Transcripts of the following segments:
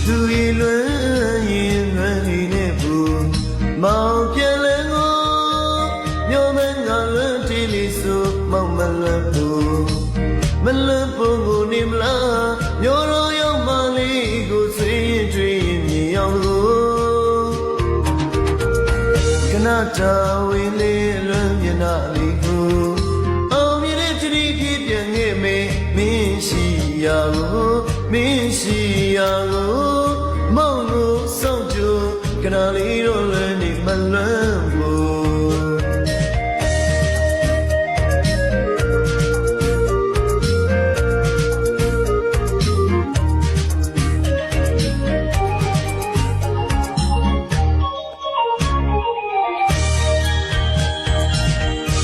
သူရင်လွမ်းရင်လွမ်းနေဘူးမောင်ပြန်လဲကိုမျိုးမငါလွမ်းတီးလေးဆိုမောင်မလွမ်းဘူးမလွမ်းဘူးကိုနေမလားမျိုးတော်ရောက်မှလေးကိုစိတ်တွေမြင်အောင်ကိုခဏတာဝေးလေးလွမ်းမျက်နှာလေးကိုအောင်မြင်တဲ့ချီကြီးပြန်ခဲ့မေမင်းရှိရာကိုမင်းရှိရာကိုမောင်ကိုစောင့်ကြခဏလေးတော့လည်းနေမလွမ်းဘူး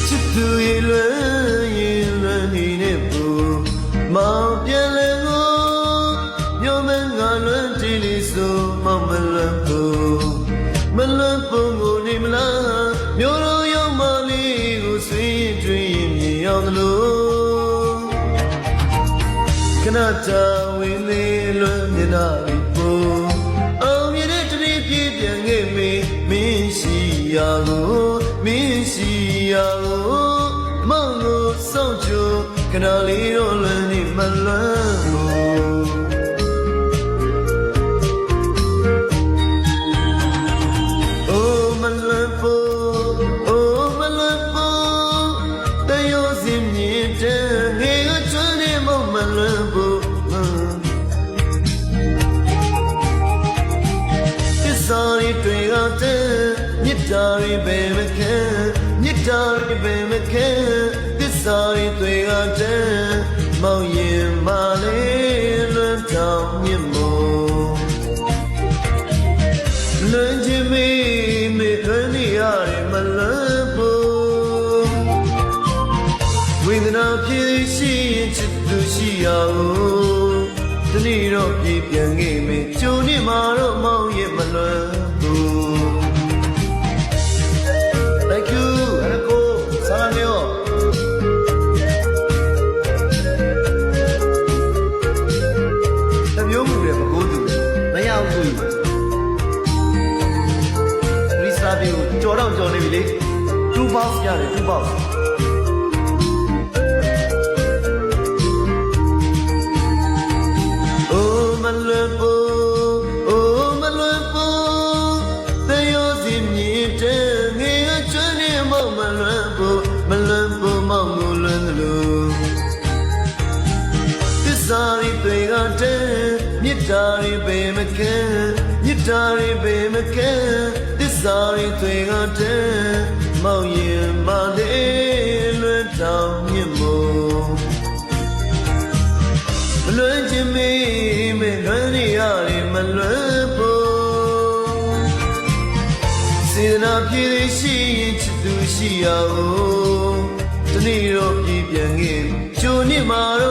ချစ်သူရဲ့လွမ်းရင်လွမ်းနေတဲ့ဘူးမောင်ပြန်လဲကိုမျိုးမငါလွမ်းတီးလေးဆိုမောင်မလွမ်းဘူးမလွမ်းဘူးကိုနေမလားမျိုးတော်ရောက်မှလေးကိုဆွေးကြွေးမြင်အောင်လို့ခဏတာဝေးလေးလွမ်းမျက်နှာလေးဘူးအောင်မြင်တဲ့တတိပြေးပြန်ခဲ့မေမင်းရှိရာကိုမင်းရှိရာကိုမောင်ကိုစောင့်ကြခဏလေးတော့လည်းနေမလွမ်းဘူးအိုးမလွမ်းဘူးအိုးမလွမ်းဘူးတယောစင်မြင်တဲ့ငေကချွန်းနေမောင်မလွမ်းဘူးသစ္စာတွေကတဲ့မြစ်တာတွေပဲမခဲမြစ်တာတွေပဲမခဲသစ္စာတွေကတဲ့မောင်ရင်မလေးလွမ်းတောင်မြင့်မို့လွမ်းချင်မေလွမ်းနေရတယ်မလွမ်းဘူးဝေဒနာဖြစ်ရှိရင်ချစ်သူရှိရအောင်တနေ့တော့ပြေးပြန်ခဲ့မေကြုံနေမှာတော့မောင်ရင်မလွမ်းဘူး Thank you အဲ့ကိုစားနေရောတမျိုးမူတယ်မကိုးသူမရဘူးရီစာပြီးကြော်တော့ကြော်နေပြီလေ2 box ရတယ်2 box Oh my love oh my love တယောစီမြင်တဲ့ငေကချွန်းနေမောင်မလွမ်းဘူးမလွမ်းဘူးမောင်ကိုလွမ်းတယ်လို့သစ္စာတွေကတဲ့မြစ်တာတွေပဲမခဲမြစ်တာတွေပဲမခဲသစ္စာတွေကတဲ့မောင်ရင်မလေးလွမ်းတောင်မြင့်မို့မလွမ်းချင်မေလွမ်းနေရတယ်မလွမ်းဘူးစေတနာဖြစ်သေးရှိရင်ချစ်သူရှိရအောင်တနေ့တော့ပြေးပြန်ခဲ့ကြိုနေမှာတော့